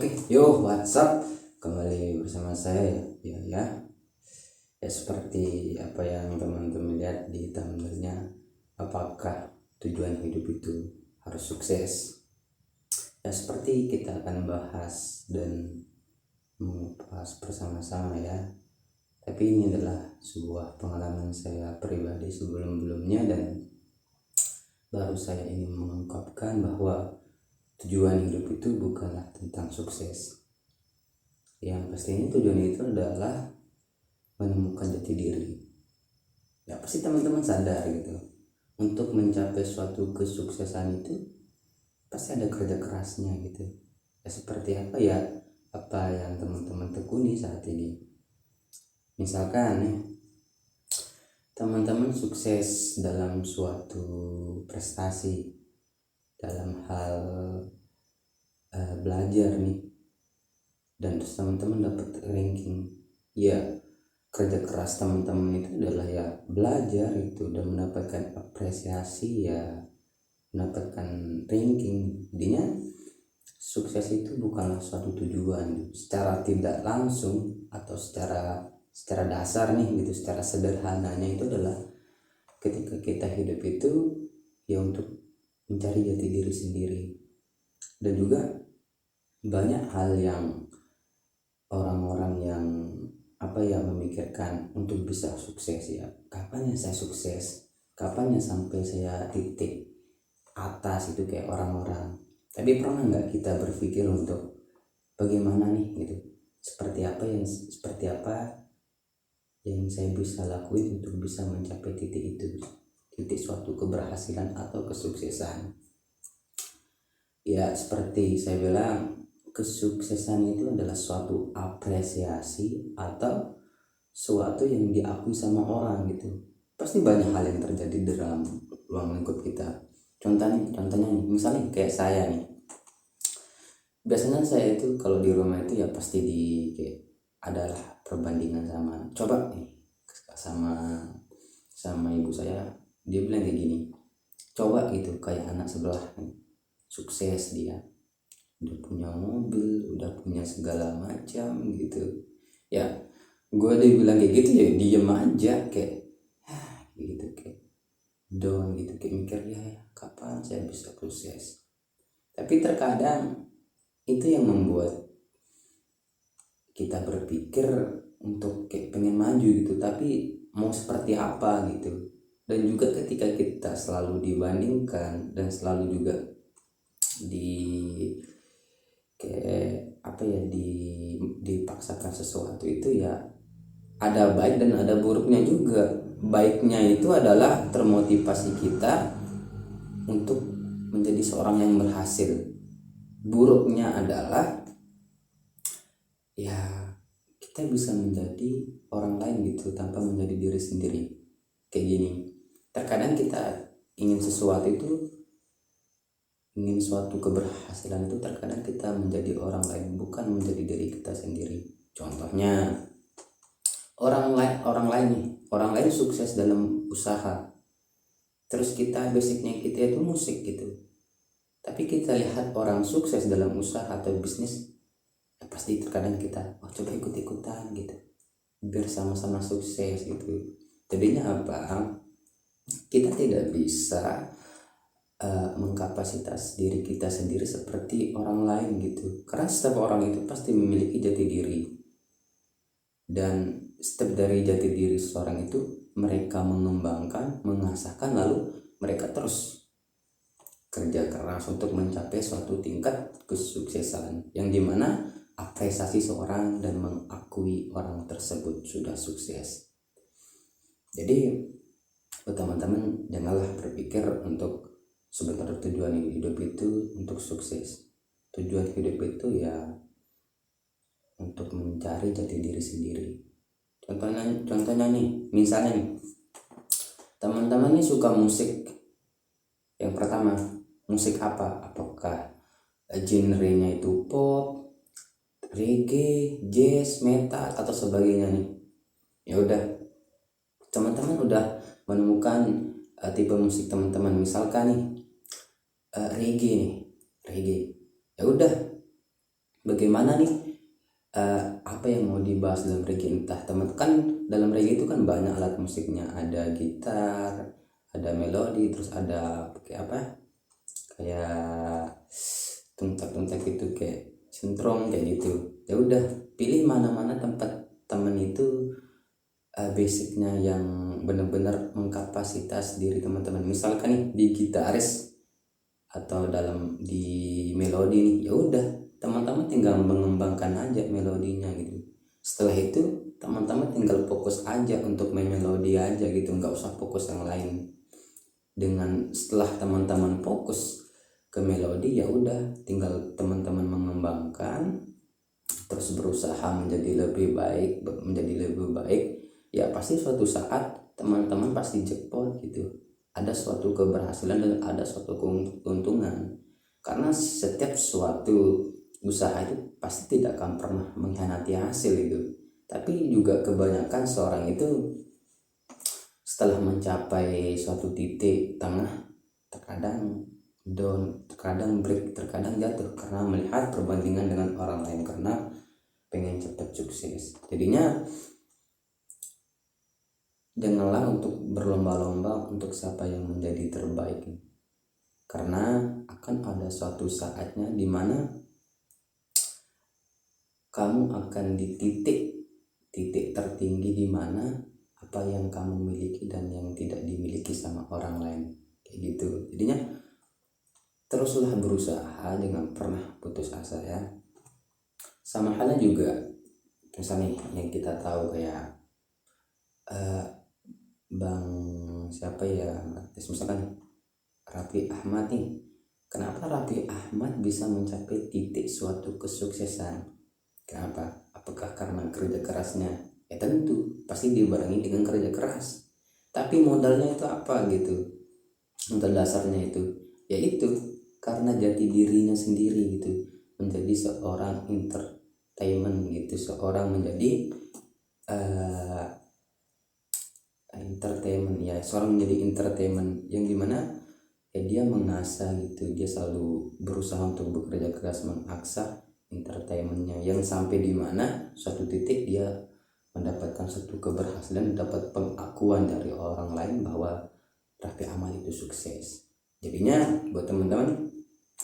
Oke, yo, what's up? Kembali bersama saya ya, seperti apa yang teman-teman lihat di thumbnailnya. Apakah tujuan hidup itu harus sukses? Ya, seperti kita akan bahas dan mengupas bersama-sama ya. Tapi ini adalah sebuah pengalaman saya pribadi sebelum-belumnya, dan baru saya ingin mengungkapkan bahwa tujuan hidup itu bukanlah tentang sukses. Yang pastinya tujuan itu adalah menemukan jati diri. Ya pasti teman-teman sadar gitu, untuk mencapai suatu kesuksesan itu pasti ada kerja kerasnya gitu. Ya seperti apa yang teman-teman tekuni saat ini. Misalkan ya, teman-teman sukses dalam suatu prestasi, dalam hal belajar nih, dan terus teman-teman dapat ranking. Ya kerja keras teman-teman itu adalah ya belajar itu dan mendapatkan apresiasi, ya mendapatkan ranking. Jadinya sukses itu bukanlah suatu tujuan secara tidak langsung, atau secara dasar nih gitu, secara sederhananya itu adalah ketika kita hidup itu ya untuk mencari jati diri sendiri. Dan juga banyak hal yang orang-orang yang memikirkan untuk bisa sukses, ya kapan ya saya sukses, kapan ya sampai saya titik atas itu kayak orang-orang. Tapi pernah nggak kita berpikir untuk bagaimana nih gitu, seperti apa yang saya bisa lakuin untuk bisa mencapai titik itu, titik suatu keberhasilan atau kesuksesan. Ya seperti saya bilang, kesuksesan itu adalah suatu apresiasi atau suatu yang diakui sama orang gitu. Pasti banyak hal yang terjadi dalam ruang lingkup kita. Contohnya nih, misalnya kayak saya nih. Biasanya saya itu kalau di rumah itu ya pasti adalah perbandingan sama ibu saya. Dia bilang kayak gini, coba gitu kayak anak sebelah nih, sukses dia, udah punya mobil, udah punya segala macam gitu ya. Gue dibilang kayak gitu ya diem aja, kayak gitu, kayak down gitu, kayak mikir ya kapan saya bisa sukses. Tapi terkadang itu yang membuat kita berpikir untuk kayak pengen maju gitu, tapi mau seperti apa gitu. Dan juga ketika kita selalu dibandingkan dan selalu juga dipaksakan sesuatu itu, ya ada baik dan ada buruknya juga. Baiknya itu adalah termotivasi kita untuk menjadi seorang yang berhasil. Buruknya adalah ya kita bisa menjadi orang lain gitu tanpa menjadi diri sendiri. Kayak gini, terkadang kita ingin suatu keberhasilan itu, terkadang kita menjadi orang lain, bukan menjadi diri kita sendiri. Contohnya orang lain sukses dalam usaha, terus basicnya kita itu musik gitu, tapi kita lihat orang sukses dalam usaha atau bisnis, ya pasti terkadang kita coba ikut-ikutan gitu biar sama-sama sukses gitu. Jadinya apa, kita tidak bisa mengkapasitas diri kita sendiri seperti orang lain gitu, karena setiap orang itu pasti memiliki jati diri, dan setiap dari jati diri seorang itu mereka mengembangkan, mengasahkan, lalu mereka terus kerja keras untuk mencapai suatu tingkat kesuksesan, yang dimana apresiasi seorang dan mengakui orang tersebut sudah sukses. Jadi buat teman-teman, janganlah berpikir untuk sebenarnya tujuan hidup itu untuk sukses. Tujuan hidup itu ya untuk mencari jati diri sendiri. Contohnya nih, misalnya nih, teman-teman nih suka musik. Yang pertama, musik apa? Apakah genrenya itu pop, reggae, jazz, metal, atau sebagainya nih? Ya udah, teman-teman udah menemukan tipe musik teman-teman. Misalkan nih reggae. Ya udah, bagaimana nih, apa yang mau dibahas dalam reggae. Entah teman kan, dalam reggae itu kan banyak alat musiknya, ada gitar, ada melodi, terus ada kayak apa, kayak tuntak-tuntak itu, kayak sentrong kayak gitu. Ya udah, pilih mana-mana tempat temen itu basicnya yang benar-benar mengkapasitas diri teman-teman. Misalkan nih di gitaris atau dalam di melodi nih, ya udah teman-teman tinggal mengembangkan aja melodinya gitu. Setelah itu teman-teman tinggal fokus aja untuk main melodi aja gitu, nggak usah fokus yang lain. Dengan setelah teman-teman fokus ke melodi, ya udah tinggal teman-teman mengembangkan, terus berusaha menjadi lebih baik, ya pasti suatu saat teman-teman pasti jackpot gitu. Ada suatu keberhasilan dan ada suatu keuntungan, karena setiap suatu usaha itu pasti tidak akan pernah mengkhianati hasil itu. Tapi juga kebanyakan seorang itu setelah mencapai suatu titik tengah, terkadang down, terkadang break, terkadang jatuh karena melihat perbandingan dengan orang lain, karena pengen cepat sukses. Jadinya janganlah untuk berlomba-lomba untuk siapa yang menjadi terbaik, karena akan ada suatu saatnya dimana kamu akan di titik tertinggi, dimana apa yang kamu miliki dan yang tidak dimiliki sama orang lain kayak gitu. Jadinya teruslah berusaha, jangan pernah putus asa ya. Sama halnya juga misalnya yang kita tahu kayak Bang siapa ya, misalkan Raffi Ahmad nih. Kenapa Raffi Ahmad bisa mencapai titik suatu kesuksesan? Kenapa? Apakah karena kerja kerasnya? Ya tentu pasti dibarengi dengan kerja keras. Tapi modalnya itu apa gitu? Modal dasarnya itu yaitu karena jati dirinya sendiri gitu, menjadi seorang entertainment gitu, seorang menjadi entertainment ya, seorang menjadi entertainment yang dimana ya dia mengasah gitu, dia selalu berusaha untuk bekerja keras mengasah entertainmentnya, yang sampai di mana suatu titik dia mendapatkan suatu keberhasilan, dapat pengakuan dari orang lain bahwa Raffi Ahmad itu sukses. Jadinya buat teman-teman,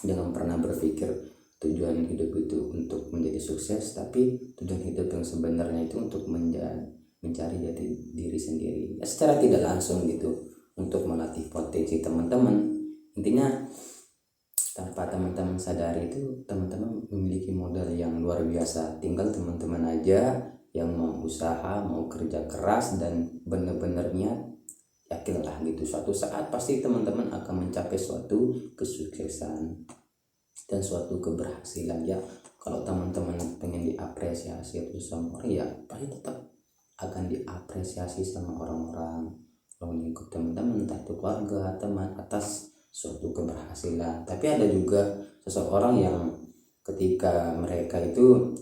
jangan pernah berpikir tujuan hidup itu untuk menjadi sukses, tapi tujuan hidup yang sebenarnya itu untuk mencari jati diri sendiri ya, secara tidak langsung gitu, untuk melatih potensi teman-teman. Intinya tanpa teman-teman sadari itu, teman-teman memiliki modal yang luar biasa. Tinggal teman-teman aja yang mau usaha, mau kerja keras dan benar-benar niat, yakinlah gitu, suatu saat pasti teman-teman akan mencapai suatu kesuksesan dan suatu keberhasilan ya. Kalau teman-teman pengen diapresiasi atau sama orang, ya pasti tetap akan diapresiasi sama orang-orang lingkup teman-teman, entah itu keluarga, teman, atas suatu keberhasilan. Tapi ada juga seseorang yang ketika mereka itu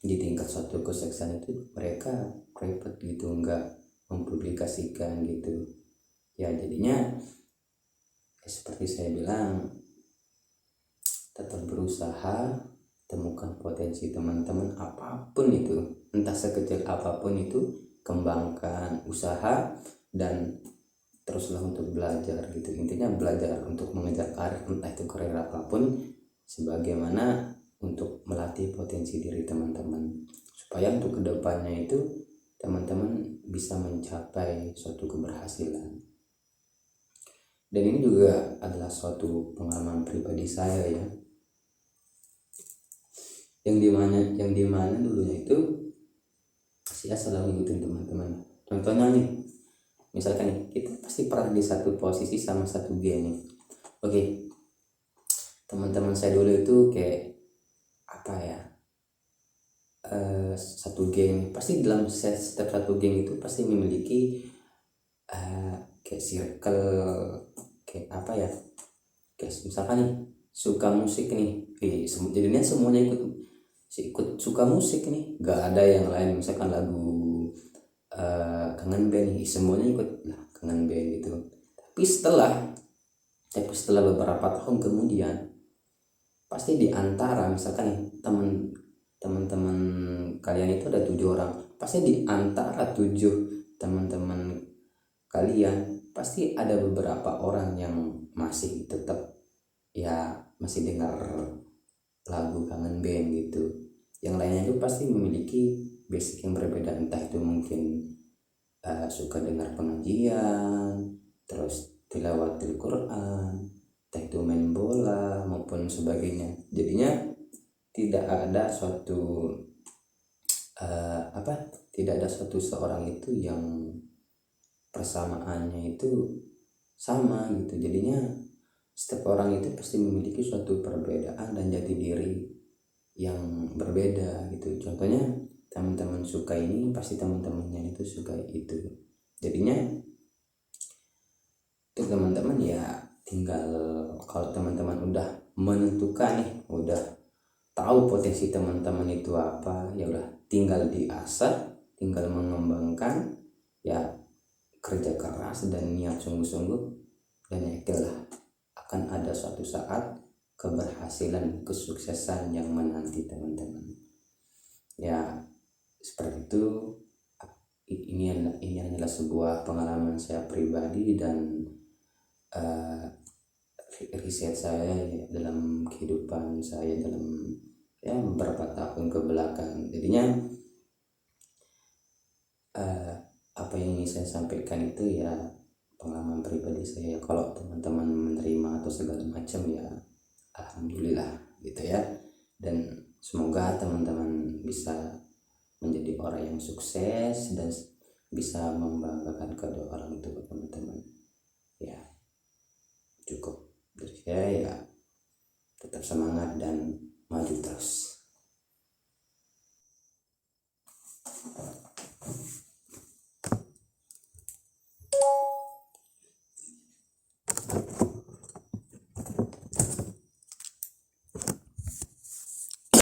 di tingkat suatu kesuksesan itu, mereka private gitu, nggak mempublikasikan gitu ya. Jadinya seperti saya bilang, tetap berusaha, temukan potensi teman-teman apapun itu, entah sekecil apapun itu, kembangkan usaha dan teruslah untuk belajar gitu. Intinya belajar untuk mengejar karir, entah itu karir apapun, sebagaimana untuk melatih potensi diri teman-teman, supaya untuk kedepannya itu teman-teman bisa mencapai suatu keberhasilan. Dan ini juga adalah suatu pengalaman pribadi saya ya, yang dimana dulunya itu saya selalu ngikutin teman-teman. Contohnya nih, misalkan nih, kita pasti pernah di satu posisi sama satu geng nih. Oke, teman-teman saya dulu itu kayak apa ya, satu geng, pasti dalam setiap satu geng itu pasti memiliki kayak circle, kayak apa ya, kayak misalkan nih suka musik nih, jadinya semuanya ikut suka musik nih, gak ada yang lain. Misalkan lagu kangen band nih, semuanya ikut lah kangen band gitu. Tapi setelah beberapa tahun kemudian, pasti di antara misalkan nih teman-teman kalian itu ada 7 orang, pasti di antara 7 teman-teman kalian pasti ada beberapa orang yang masih tetap ya masih dengar lagu kangen band gitu. Yang lainnya itu pasti memiliki basic yang berbeda, entah itu mungkin suka dengar pengajian, terus tilawatil Quran, entah itu main bola maupun sebagainya. Jadinya tidak ada suatu tidak ada suatu seorang itu yang persamaannya itu sama gitu. Jadinya setiap orang itu pasti memiliki suatu perbedaan dan jati diri yang berbeda gitu. Contohnya teman-teman suka ini pasti teman-temannya itu suka itu. Jadinya untuk teman-teman ya tinggal kalau teman-teman udah menentukan nih, udah tahu potensi teman-teman itu apa, ya udah tinggal diasah, tinggal mengembangkan, ya kerja keras dan niat sungguh-sungguh, dan yakinlah akan ada suatu saat keberhasilan, kesuksesan yang menanti teman-teman. Ya seperti itu. Ini adalah sebuah pengalaman saya pribadi dan riset saya dalam kehidupan saya dalam beberapa tahun ke belakang. Jadinya apa yang ingin saya sampaikan itu ya pengalaman pribadi saya. Kalau teman-teman menerima atau segala macam ya alhamdulillah gitu ya, dan semoga teman-teman bisa menjadi orang yang sukses dan bisa membanggakan kedua orang tua teman-teman. Ya cukup dari saya, ya tetap semangat dan maju terus.